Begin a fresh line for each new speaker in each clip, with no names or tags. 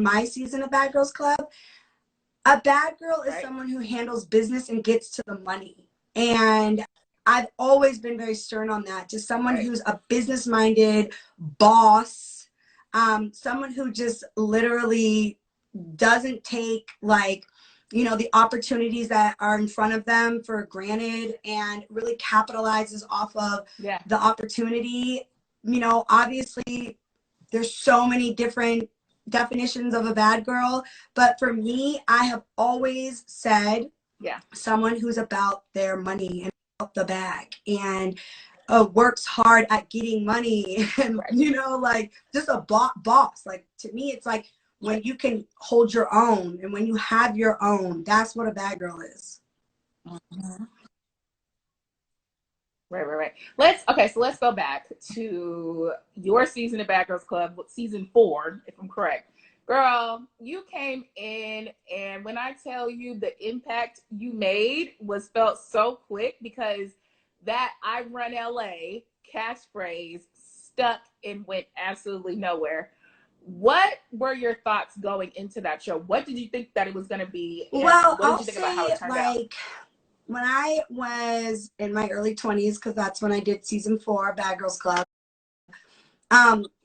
my season of Bad Girls Club, a bad girl is someone who handles business and gets to the money. And I've always been very stern on that. Just someone who's a business-minded boss, someone who just literally doesn't take, like, you know, the opportunities that are in front of them for granted and really capitalizes off of the opportunity. You know, obviously there's so many different definitions of a bad girl, but for me, I have always said someone who's about their money and about the bag and works hard at getting money and you know, like just a boss. Like, to me, it's like when you can hold your own and when you have your own, that's what a bad girl is.
Right. So let's go back to your season of Bad Girls Club, season 4, if I'm correct. Girl, you came in, and when I tell you the impact you made was felt so quick, because that "I run LA" catchphrase stuck and went absolutely nowhere. What were your thoughts going into that show? What did you think that it was going to be? And
well,
what did you think about how it turned out?
When I was in my early 20s, because that's when I did season 4, Bad Girls Club,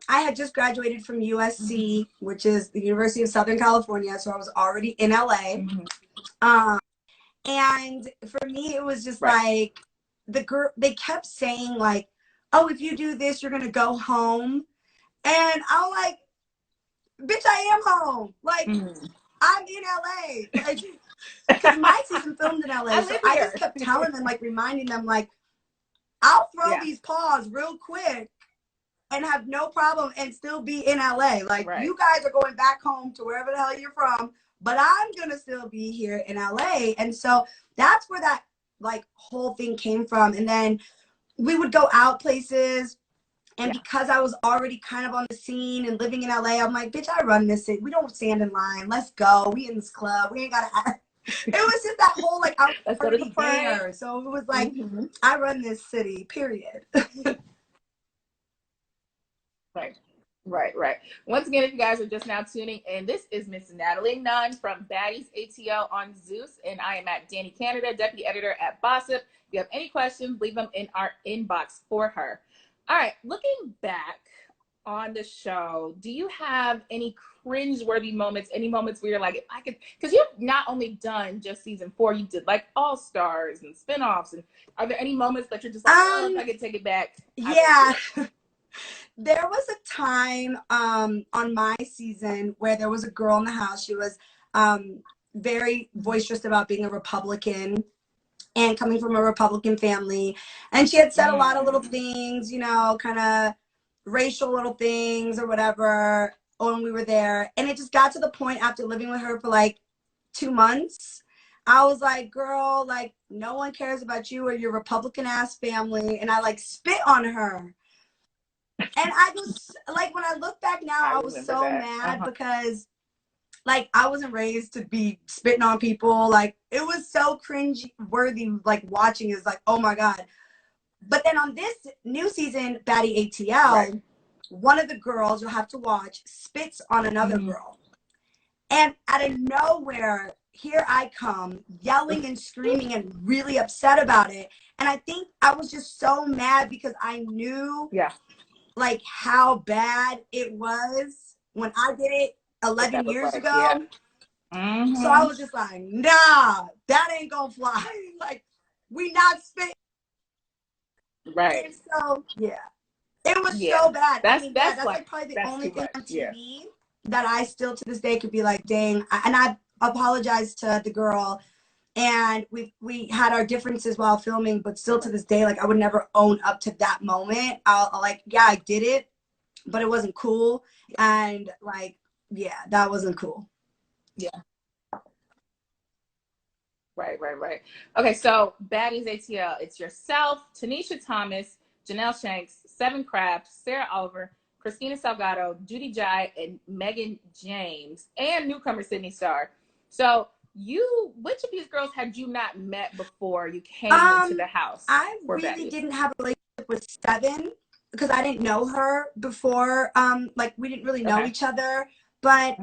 I had just graduated from USC, which is the University of Southern California, so I was already in LA. And for me, it was just like, they kept saying, like, oh, if you do this, you're going to go home. And I'm like, bitch, I am home. Like, I'm in LA. Like, because my season filmed in LA. So I just kept telling them, like, reminding them, like, I'll throw these paws real quick and have no problem and still be in LA. Like, you guys are going back home to wherever the hell you're from, but I'm going to still be here in LA. And so that's where that, like, whole thing came from. And then we would go out places. And because I was already kind of on the scene and living in LA, I'm like, bitch, I run this city. We don't stand in line. Let's go. We in this club. We ain't got to. It was just that whole, like, I was already there. So it was like, I run this city, period.
Right. Once again, if you guys are just now tuning in, this is Miss Natalie Nunn from Baddies ATL on Zeus, and I am at Danny Canada, deputy editor at Bossip. If you have any questions, leave them in our inbox for her. All right, looking back on the show, do you have any cringe-worthy moments, any moments where you're like, if I could, because you've not only done just season 4, you did like All Stars and spinoffs, and are there any moments that you're just like, oh, if I could take it back?
There was a time on my season where there was a girl in the house. She was very boisterous about being a Republican and coming from a Republican family. And she had said a lot of little things, you know, kind of racial little things or whatever when we were there. And it just got to the point after living with her for like 2 months. I was like, girl, like, no one cares about you or your Republican ass family. And I, like, spit on her. And I just, like, when I look back now, I was so mad because, like, I wasn't raised to be spitting on people. Like, it was so cringe-worthy, like, watching is like, oh, my God. But then on this new season, Baddies ATL, one of the girls you'll have to watch spits on another girl. And out of nowhere, here I come, yelling and screaming and really upset about it. And I think I was just so mad because I knew, like, how bad it was when I did it 11 years ago. So I was just like, nah, that ain't gonna fly. Like, we not spitting. And so, it was so bad. That's like probably the only thing on TV that I still to this day could be like, dang. And I apologized to the girl, and we had our differences while filming, but still to this day, like, I would never own up to that moment. I'll like, yeah, I did it, but it wasn't cool. And like, yeah, that wasn't cool.
Right. Okay, so Baddies ATL, it's yourself, Tanisha Thomas, Janelle Shanks, Seven Crafts, Sarah Oliver, Christina Salgado, Judy Jai, and Megan James, and newcomer Sydney Starr. So which of these girls had you not met before you came into the house?
I really didn't have a relationship with Seven because I didn't know her before. Like, we didn't really know each other. But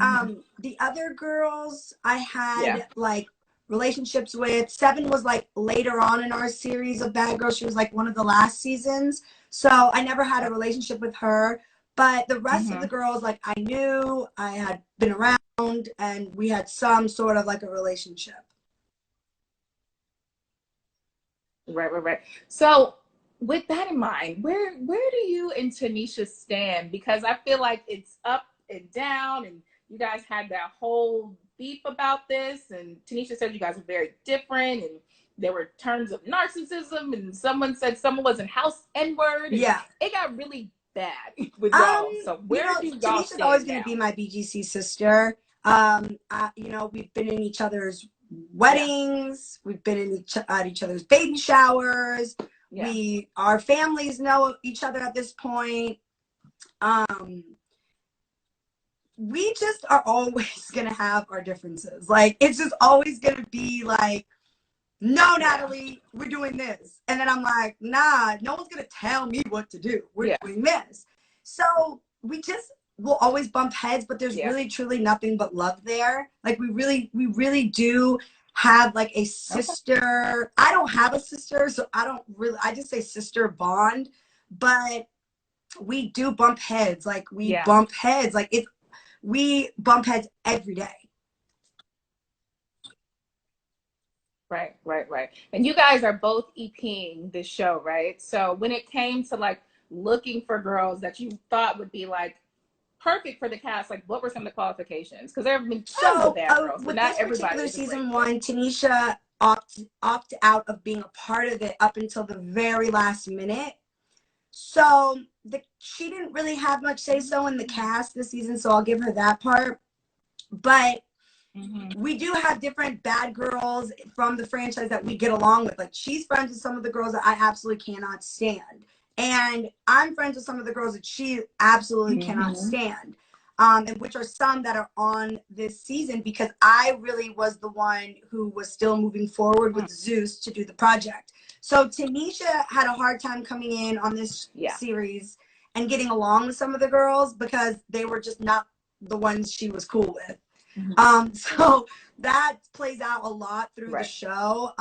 the other girls I had like relationships with. Seven was like later on in our series of Bad Girls. She was like one of the last seasons. So I never had a relationship with her. But the rest of the girls, like I knew, I had been around, and we had some sort of like a relationship.
Right. So with that in mind, where do you and Tanisha stand? Because I feel like it's up and down, and you guys had that whole beef about this, and Tanisha said you guys are very different, and there were terms of narcissism, and someone said someone was in house N-word.
Yeah.
It got really bad with y'all. So where do y'all
Tanisha's
stand
always going
now?
to be my BGC sister. We've been in each other's weddings. We've been in at each other's baby showers. Our families know each other at this point. We just are always going to have our differences. Like, it's just always going to be like, no, Natalie, we're doing this. And then I'm like, nah, no one's going to tell me what to do. We're doing this. So we just will always bump heads, but there's really, truly nothing but love there. Like, we really do have like a sister. I don't have a sister, so I just say sister bond, but we do bump heads. Like, we bump heads. Like, we bump heads every day.
Right. And you guys are both EPing this show, right? So when it came to like looking for girls that you thought would be like perfect for the cast, like what were some of the qualifications? Because there have been tons of bad girls, but not everybody.
With this particular season one, Tanisha opted out of being a part of it up until the very last minute. So she didn't really have much say so in the cast this season, so I'll give her that part. But we do have different bad girls from the franchise that we get along with. Like, she's friends with some of the girls that I absolutely cannot stand. And I'm friends with some of the girls that she absolutely cannot stand. And which are some that are on this season, because I really was the one who was still moving forward with Zeus to do the project. So Tanisha had a hard time coming in on this series and getting along with some of the girls because they were just not the ones she was cool with. So that plays out a lot through the show.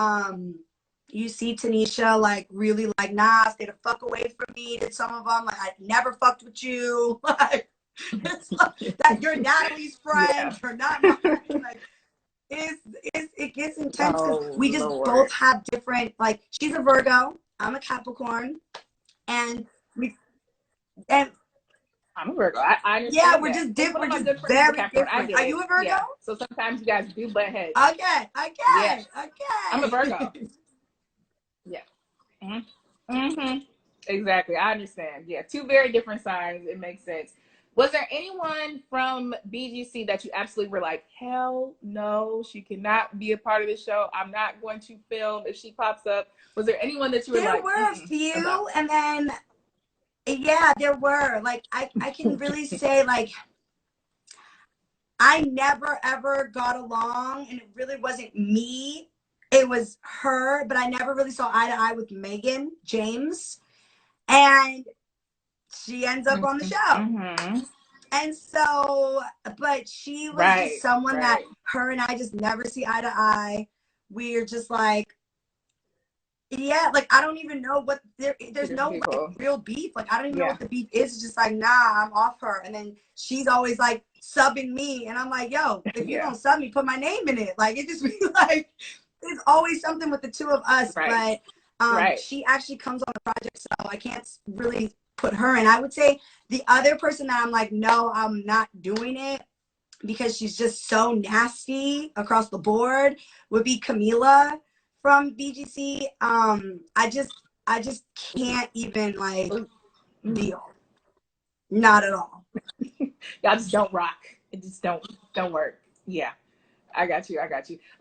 You see Tanisha like really like, nah, stay the fuck away from me. Did some of them like, I never fucked with you. Like, it's like that you're Natalie's friend, you're not mine. Like, it gets intense because we just both have different, like, she's a Virgo, I'm a Capricorn, and
I'm a Virgo. I understand.
We're just different.
We're just
very different. Are you a Virgo?
Yeah. So sometimes you guys do butt heads.
Okay.
I'm a Virgo. Exactly. I understand. Yeah, two very different signs. It makes sense. Was there anyone from BGC that you absolutely were like, hell no, she cannot be a part of the show. I'm not going to film if she pops up. Was there anyone that you were like,
there were a few, and then there were. Like, I can really say, like, I never ever got along, and it really wasn't me. It was her, but I never really saw eye to eye with Megan James. And she ends up on the show. And so, but she was just someone that her and I just never see eye to eye. We're just like, like, I don't even know what there's no like, real beef. Like, I don't even know what the beef is. It's just like, nah, I'm off her. And then she's always like subbing me. And I'm like, yo, if you don't sub me, put my name in it. Like, it just be like, there's always something with the two of us. But she actually comes on the project, so I can't really put her in. I would say the other person that I'm like, no, I'm not doing it because she's just so nasty across the board would be Camila from BGC. I just can't even like deal. Not at all.
Y'all just don't rock. It just don't work. Yeah. I got you.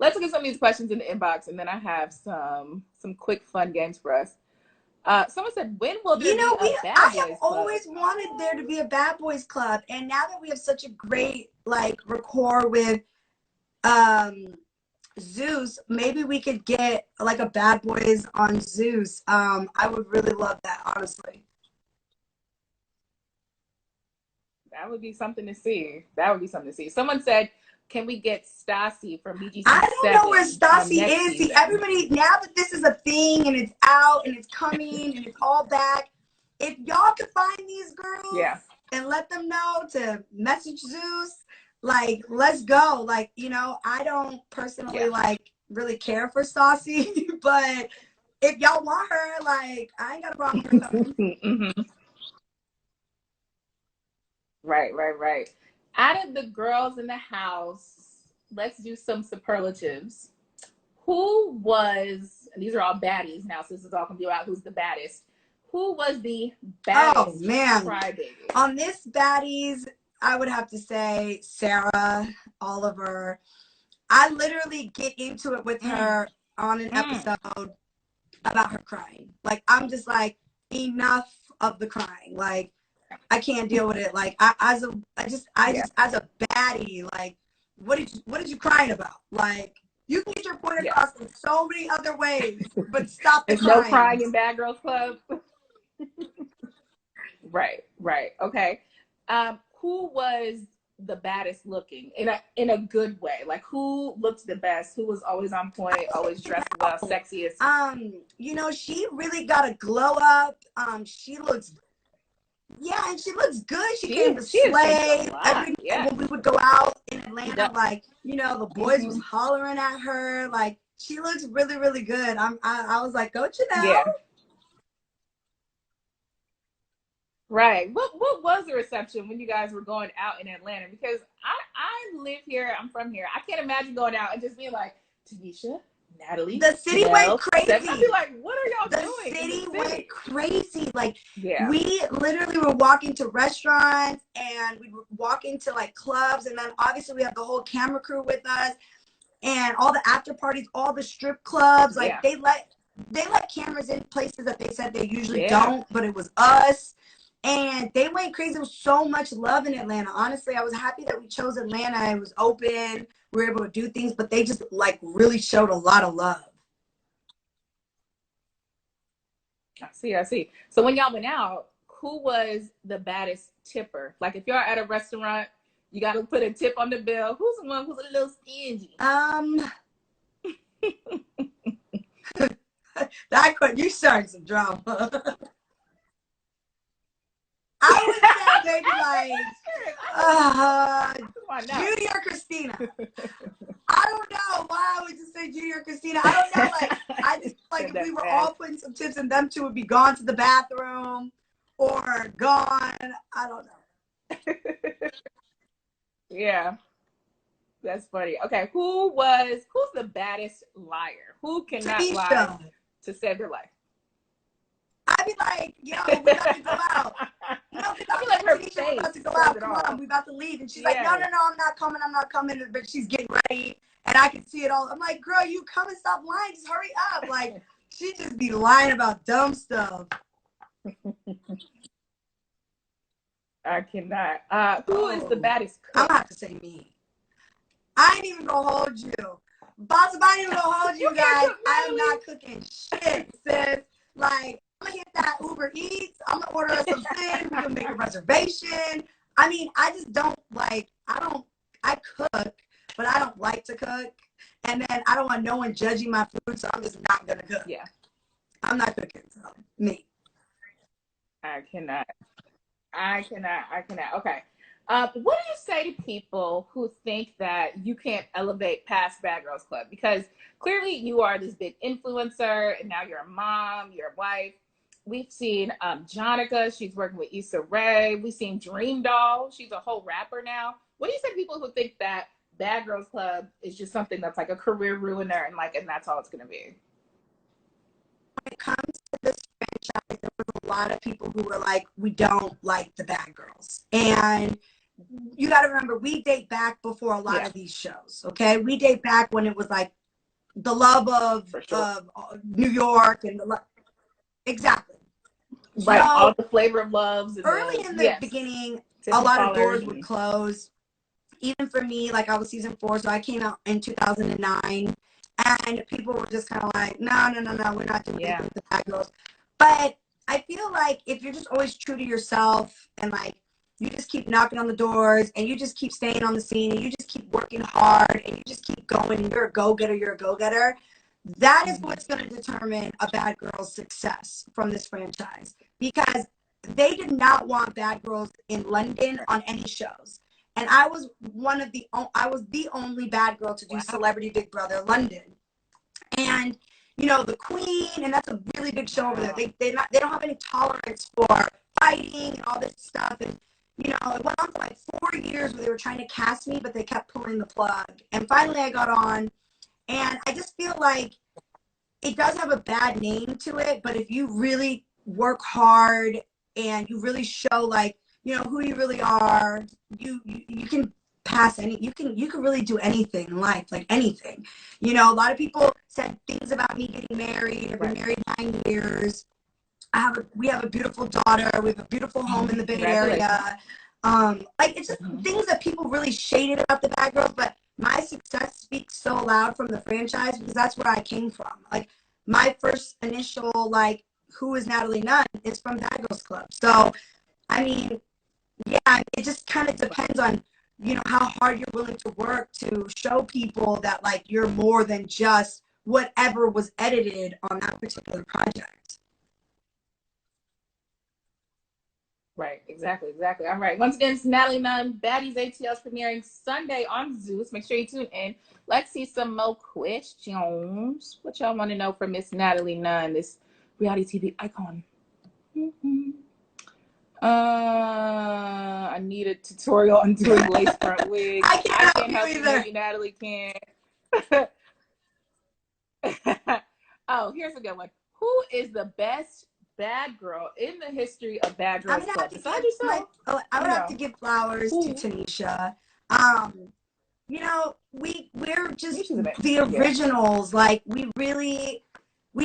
Let's look at some of these questions in the inbox, and then I have some quick fun games for us. Someone said, when will there be a Bad Boys Club?
I have always wanted there to be a Bad Boys Club, and now that we have such a great like rapport with Zeus, maybe we could get like a Bad Boys on Zeus. I would really love that, honestly.
That would be something to see. That would be something to see. Someone said, "Can we get Stassi from BGC 7
I don't know where Stassi
next
is. See,
season?"
everybody, now that this is a thing and it's out and it's coming and it's all back, if y'all can find these girls
Yeah.
and let them know to message Zeus, like, let's go. Like, you know, I don't personally like really care for Stassi, but if y'all want her, like, I ain't got a problem with her coming.
Mm-hmm. Right. Out of the girls in the house, let's do some superlatives. Who was, and these are all baddies now, so this is all gonna be about who's the baddest. Who was the baddest crybaby?
On this baddies, I would have to say Sarah Oliver. I literally get into it with her on an episode about her crying. Like, I'm just like, enough of the crying. Like, I can't deal with it. Like, as a baddie, like, what did you crying about? Like, you can get your point across in so many other ways, but stop the crying.
No crying in Bad Girls Club. Right. Okay. Who was the baddest looking in a good way? Like, who looked the best? Who was always on point, always dressed well, sexiest?
You know, she really got a glow up. She looks, and she looks good. She came to slay every night when we would go out in Atlanta. Like, you know, the boys was hollering at her. Like, she looks really, really good. I was like, go Janelle.
Yeah. Right. What was the reception when you guys were going out in Atlanta? Because I live here. I'm from here. I can't imagine going out and just being like, Tanisha, Natalie.
The city went crazy.
I'd be like, what are y'all doing?
The city went crazy. Like, we literally were walking to restaurants and we were walking to like clubs. And then obviously we have the whole camera crew with us and all the after parties, all the strip clubs. Like, they let cameras in places that they said they usually don't, but it was us. And they went crazy. There was so much love in Atlanta. Honestly, I was happy that we chose Atlanta. It was open. We were able to do things, but they just like really showed a lot of love.
I see. So when y'all went out, who was the baddest tipper? Like, if you're at a restaurant, you got to put a tip on the bill. Who's the one who's a little stingy?
You started some drama. I would say maybe like Judy or Christina. I don't know why I would just say Judy or Christina. I don't know. Like, I just like if we were all putting some tips and them two would be gone to the bathroom or gone. I don't know.
Yeah. That's funny. Okay, who's the baddest liar? Who cannot lie to save their life?
I'd be like, yo, we got to go out. No, because I'm like, we're about to go out. Come on, we about to leave. And she's like, no, I'm not coming. But she's getting ready. And I can see it all. I'm like, girl, you come and stop lying. Just hurry up. Like, she just be lying about dumb stuff.
I cannot. Who is the baddest cook?
I'm going to have to say me. I ain't even going to hold you. Bossip, I ain't even going to hold you guys. I am not cooking shit, sis. Like, I'm gonna hit that Uber Eats. I'm gonna order us some things. We're gonna make a reservation. I mean, I just don't like, I cook, but I don't like to cook. And then I don't want no one judging my food, so I'm just not gonna cook.
Yeah.
I'm not cooking, so me.
I cannot. Okay. What do you say to people who think that you can't elevate past Bad Girls Club? Because clearly you are this big influencer, and now you're a mom, you're a wife. We've seen Jonica. She's working with Issa Rae. We've seen Dream Doll. She's a whole rapper now. What do you say to people who think that Bad Girls Club is just something that's like a career ruiner and that's all it's going to be?
When it comes to this franchise, there was a lot of people who were like, we don't like the Bad Girls. And you got to remember, we date back before a lot of these shows, okay? We date back when it was like the love of New York and exactly.
Right, so, all the flavor of loves. And
early in the beginning, a lot of doors would close. Even for me, like I was season 4, so I came out in 2009, and people were just kind of like, no, we're not doing anything with the Bad Girls. But I feel like if you're just always true to yourself and like you just keep knocking on the doors, and you just keep staying on the scene, and you just keep working hard, and you just keep going, and you're a go-getter, that is what's going to determine a bad girl's success from this franchise. Because they did not want bad girls in London on any shows. And I was the only bad girl to do Celebrity Big Brother London. And, you know, the Queen, and that's a really big show over there. They don't have any tolerance for fighting and all this stuff. And, you know, it went on for like 4 years where they were trying to cast me, but they kept pulling the plug. And finally I got on. And I just feel like it does have a bad name to it, but if you really work hard and you really show, like, you know, who you really are, you can pass you can really do anything in life, like anything. You know, a lot of people said things about me getting married. I've been married 9 years. We have a beautiful daughter. We have a beautiful home in the Bay Area. Like, it's just things that people really shaded about the Bad Girls, but my success speaks so loud from the franchise because that's where I came from. Like, my first initial, like, who is Natalie Nunn is from Bad Girls Club. So, I mean, yeah, it just kind of depends on, you know, how hard you're willing to work to show people that, like, you're more than just whatever was edited on that particular project.
Right, exactly. All right. Once again, it's Natalie Nunn. Baddies ATL is premiering Sunday on Zeus. Make sure you tune in. Let's see some more questions. What y'all want to know from Miss Natalie Nunn, this reality TV icon? I need a tutorial on doing lace front wigs.
I can't
help
you
you.
either.
Maybe Natalie can. Oh, here's a good one. Who is the best bad girl in the history of Bad Girls Club?
I would have to give flowers to Tanisha. You know, we're just the originals. Like, we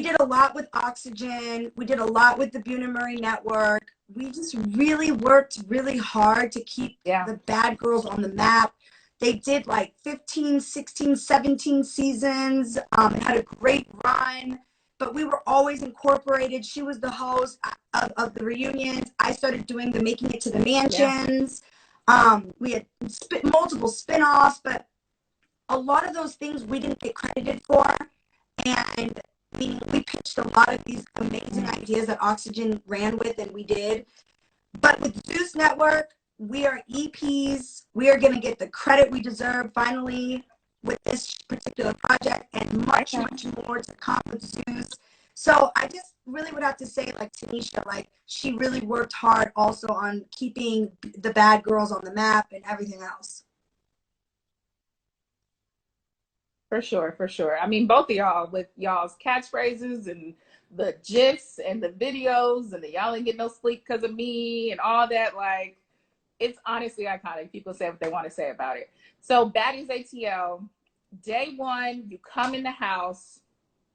did a lot with Oxygen. We did a lot with the Buena Murray Network. We just really worked really hard to keep the Bad Girls on the map. They did like 15, 16, 17 seasons. Had a great run. But we were always incorporated. She was the host of the reunions. I started doing the Making It to the Mansions. We had multiple spinoffs, but a lot of those things we didn't get credited for. And we pitched a lot of these amazing ideas that Oxygen ran with, and we did. But with Zeus Network, we are EPs. We are going to get the credit we deserve finally with this particular project, and much more to come with Zeus. So I just really would have to say, like, Tanisha, like, she really worked hard also on keeping the Bad Girls on the map and everything else.
For sure. I mean, both of y'all with y'all's catchphrases and the GIFs and the videos and the y'all ain't get no sleep because of me and all that, like, it's honestly iconic. People say what they want to say about it. So Baddies ATL, day one, you come in the house.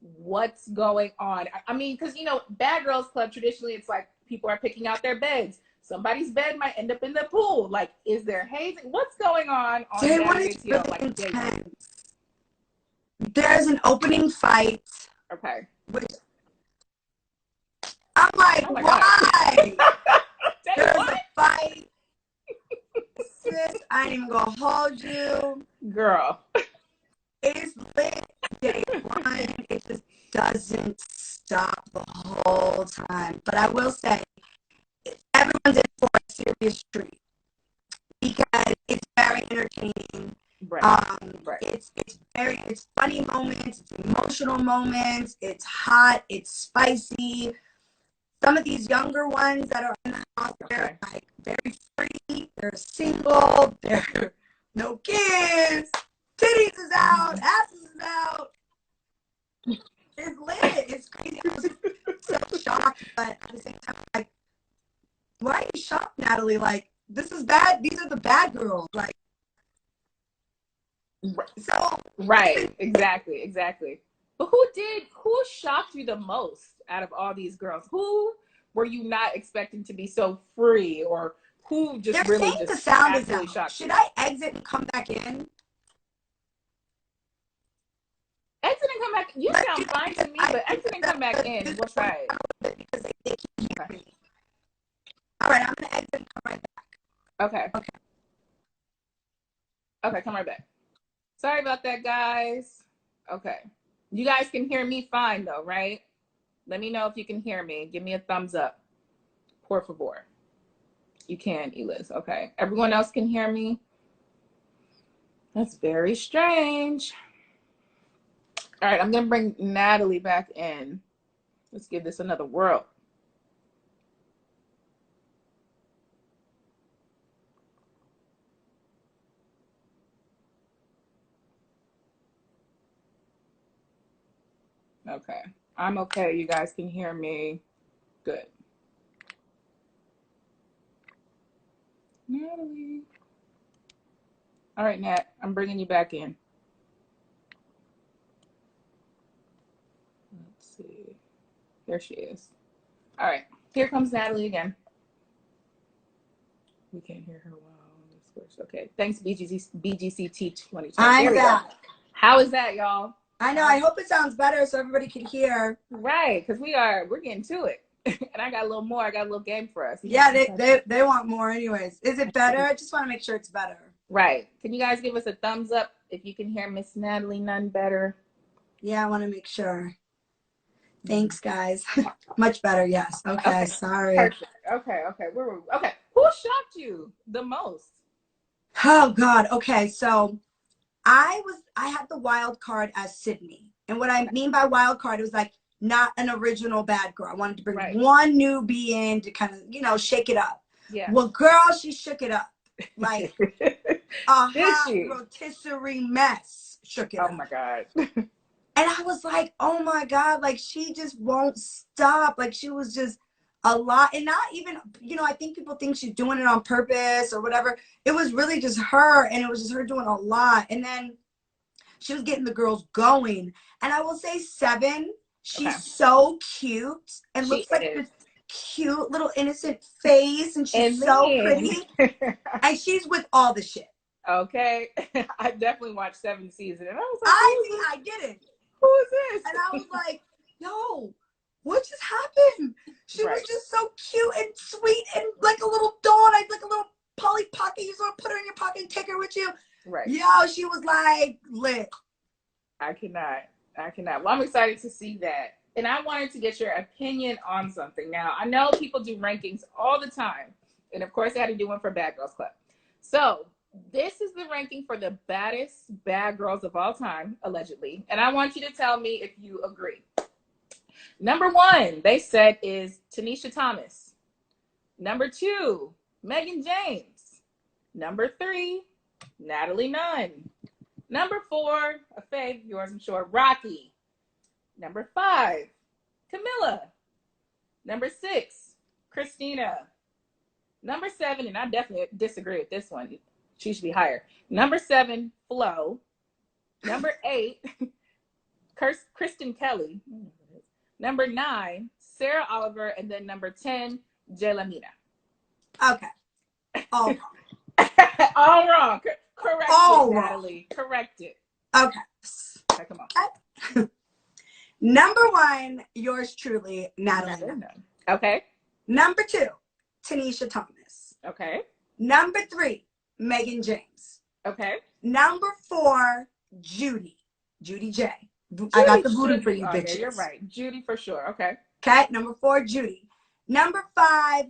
What's going on? I mean, because, you know, Bad Girls Club, traditionally, it's like people are picking out their beds. Somebody's bed might end up in the pool. Like, is there hazing? What's going on
Day one is really intense. There's an opening fight.
Okay.
Which I'm like, why? There's a fight. Sis, I ain't even gonna hold you.
Girl.
It's lit day one. It just doesn't stop the whole time. But I will say, everyone's in for a serious treat because it's very entertaining. It's funny moments, it's emotional moments, it's hot, it's spicy. Some of these younger ones that are in the house, they're like very free, they're single, they're no kids, titties is out, asses is out. It's lit. It's crazy. I was so shocked, but at the same time, like, why are you shocked, Natalie? Like, this is bad. These are the bad girls. Like, so
exactly. But who shocked you the most out of all these girls? Who were you not expecting to be so free, or who just
they're
really
saying
just
the sound is
absolutely
out.
shocked
Should
you?
I exit and come back in?
Exit and come back. You sound fine to me, but exit and come back in. We'll try it.
Because they keep hearing me. All right, I'm gonna exit and come right back.
Okay. Okay, come right back. Sorry about that, guys. Okay. You guys can hear me fine, though, right? Let me know if you can hear me. Give me a thumbs up. Por favor. You can, Eliz. Okay. Everyone else can hear me? That's very strange. All right, I'm going to bring Natalie back in. Let's give this another whirl. Okay. I'm okay. You guys can hear me. Good. Natalie. All right, Nat. I'm bringing you back in. Let's see. There she is. All right. Here comes Natalie again. We can't hear her well. Okay. Thanks, BGC Teach 2020.
I'm back.
How is that, y'all?
I know. I hope it sounds better so everybody can hear.
Right, because we're getting to it. And I got a little more. I got a little game for us.
Yeah, they want more anyways. Is it better? I just want to make sure it's better.
Right. Can you guys give us a thumbs up if you can hear Miss Natalie Nunn better?
Yeah, I want to make sure. Thanks, guys. Much better, yes. Okay, sorry.
Perfect. Okay. Okay. Who shocked you the most?
Oh, God. Okay, so I had the wild card as Sydney. And what I mean by wild card, it was like not an original bad girl. I wanted to bring one newbie in to kind of, shake it up.
Yeah.
Well, girl, she shook it up. Like a hot rotisserie mess shook it up.
Oh, my God.
And I was like, oh, my God, like she just won't stop. Like she was just a lot. And not even, I think people think she's doing it on purpose or whatever. It was really just her. And it was just her doing a lot. And then she was getting the girls going. And I will say 7, she's so cute and looks like this cute little innocent face. And she's so pretty. And she's with all the shit.
Okay. I definitely watched 7 seasons. And I was like,
I didn't.
Who is this?
And I was like, yo, what just happened? She was just so cute and sweet and like a little doll. Like a little Polly Pocket. You just want to put her in your pocket and take her with you.
Right.
Yo, she was like lit.
I cannot. Well, I'm excited to see that. And I wanted to get your opinion on something. Now, I know people do rankings all the time. And of course, I had to do one for Bad Girls Club. So this is the ranking for the baddest bad girls of all time, allegedly. And I want you to tell me if you agree. Number 1, they said, is Tanisha Thomas. Number 2, Megan James. Number 3, Natalie Nunn. Number 4, a fave, yours I'm sure, Rocky. Number 5, Camilla. Number 6, Christina. Number 7, and I definitely disagree with this one. She should be higher. Number 7, Flo. Number 8, Kristen Kelly. Number 9, Sarah Oliver. And then number 10, Jelamina.
Okay. All wrong.
All wrong. Correct it, Natalie. Correct it.
Okay.
Come on.
Number 1, yours truly, Natalie Nunn.
Okay.
Number 2, Tanisha Thomas.
Okay.
Number 3, Megan James.
Okay.
Number 4, Judy J. I got the booty for you, bitches.
You're right. Judy for sure. Okay.
Okay. Number 4, Judy. Number 5,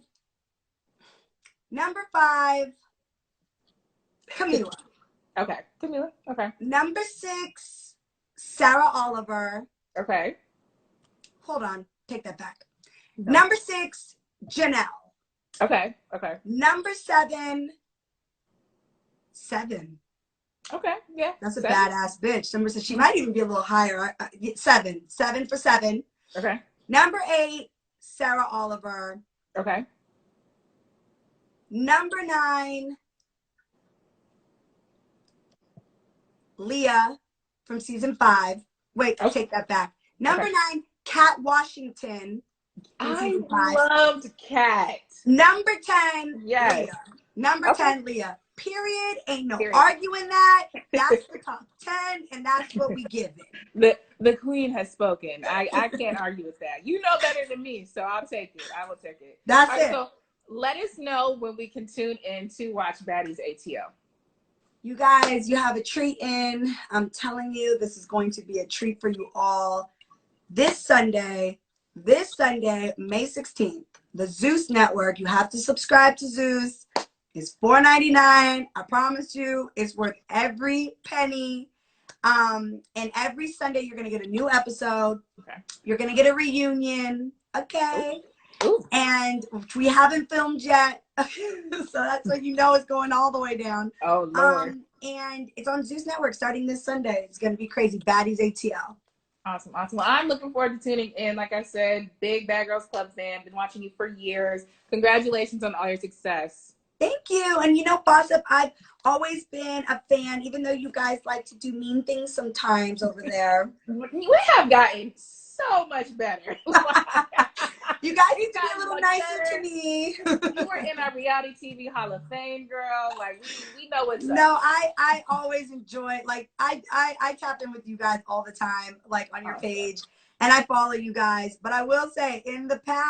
Camila.
Okay. Camila. Okay.
Number 6, Sarah Oliver.
Okay.
Hold on. Take that back.
No.
Number 6, Janelle.
Okay.
Number 7.
Okay. Yeah.
That's a badass bitch. Number 6. She might even be a little higher. 7. 7 for 7.
Okay.
Number 8, Sarah Oliver.
Okay.
Number 9, Leah from season 5. Wait, I'll take that back. Number 9, Kat Washington.
I loved Kat.
Number 10,
yes.
Leah. Number 10, Leah. Period. Ain't no arguing that. That's the top 10, and that's what we give it.
The queen has spoken. I can't argue with that. You know better than me, so I'll take it. I will take it.
That's it.
So let us know when we can tune in to watch Baddies ATL.
You guys, you have a treat in. I'm telling you, this is going to be a treat for you all. This Sunday, May 16th, the Zeus Network, you have to subscribe to Zeus. It's $4.99. I promise you, it's worth every penny. And every Sunday, you're going to get a new episode.
Okay.
You're going to get a reunion. Okay.
Ooh.
And we haven't filmed yet. So that's when you know it's going all the way down.
Oh, Lord.
And it's on Zeus Network starting this Sunday. It's going to be crazy. Baddies ATL.
Awesome. Well, I'm looking forward to tuning in. Like I said, big Bad Girls Club fan. Been watching you for years. Congratulations on all your success.
Thank you. And you know, Bossip, I've always been a fan, even though you guys like to do mean things sometimes over there.
We have gotten so much better.
You guys need to be a little nicer to me.
You were in our reality TV Hall of Fame, girl. Like we know what's up.
No, I always enjoy, like, I tap in with you guys all the time, like on your page, and I follow you guys. But I will say, in the past,